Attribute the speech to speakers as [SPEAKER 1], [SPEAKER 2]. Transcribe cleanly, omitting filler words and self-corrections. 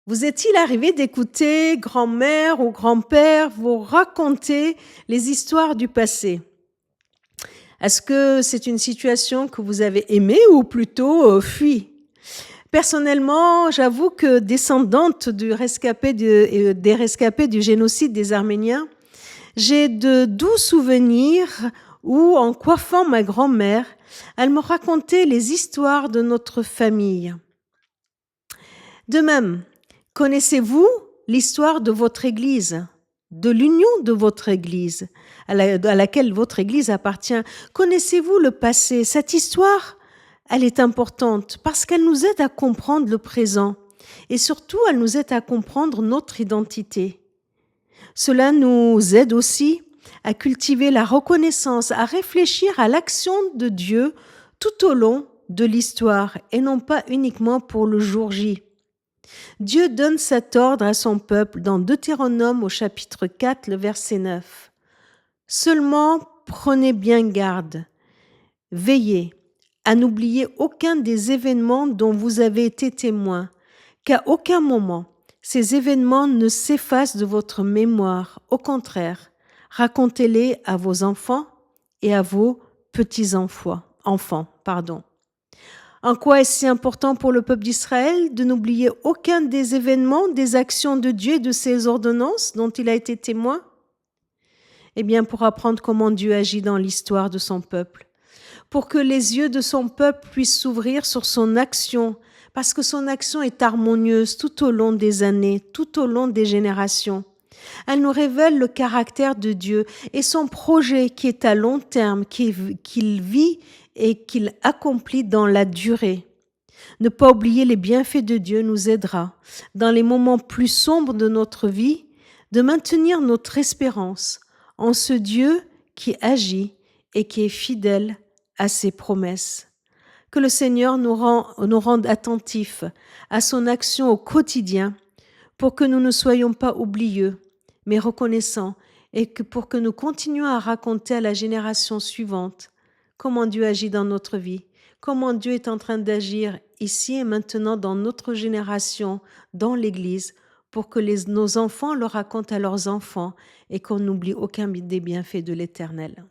[SPEAKER 1] Vous est-il arrivé d'écouter grand-mère ou grand-père vous raconter les histoires du passé? Est-ce que c'est une situation que vous avez aimée ou plutôt fui? Personnellement, j'avoue que descendante des rescapés du génocide des Arméniens, j'ai de doux souvenirs où, en coiffant ma grand-mère, elle me racontait les histoires de notre famille. De même, connaissez-vous l'histoire de votre Église, de l'union de votre Église, à laquelle votre Église appartient? Connaissez-vous le passé? Cette histoire, elle est importante parce qu'elle nous aide à comprendre le présent et surtout, elle nous aide à comprendre notre identité. Cela nous aide aussi à cultiver la reconnaissance, à réfléchir à l'action de Dieu tout au long de l'histoire et non pas uniquement pour le jour J. Dieu donne cet ordre à son peuple dans Deutéronome au chapitre 4, le verset 9. Seulement prenez bien garde, veillez à n'oublier aucun des événements dont vous avez été témoin, qu'à aucun moment ces événements ne s'effacent de votre mémoire. Au contraire, racontez-les à vos enfants et à vos petits-enfants. En quoi est-ce si important pour le peuple d'Israël de n'oublier aucun des événements, des actions de Dieu et de ses ordonnances dont il a été témoin? Eh bien, pour apprendre comment Dieu agit dans l'histoire de son peuple, pour que les yeux de son peuple puissent s'ouvrir sur son action, parce que son action est harmonieuse tout au long des années, tout au long des générations. Elle nous révèle le caractère de Dieu et son projet qui est à long terme, qu'il vit et qu'il accomplit dans la durée. Ne pas oublier les bienfaits de Dieu nous aidera, dans les moments plus sombres de notre vie, de maintenir notre espérance en ce Dieu qui agit et qui est fidèle à ses promesses. Que le Seigneur nous rende attentifs à son action au quotidien pour que nous ne soyons pas oublieux, mais reconnaissants et pour que nous continuions à raconter à la génération suivante comment Dieu agit dans notre vie, comment Dieu est en train d'agir ici et maintenant dans notre génération, dans l'Église, pour que nos enfants le racontent à leurs enfants et qu'on n'oublie aucun des bienfaits de l'Éternel.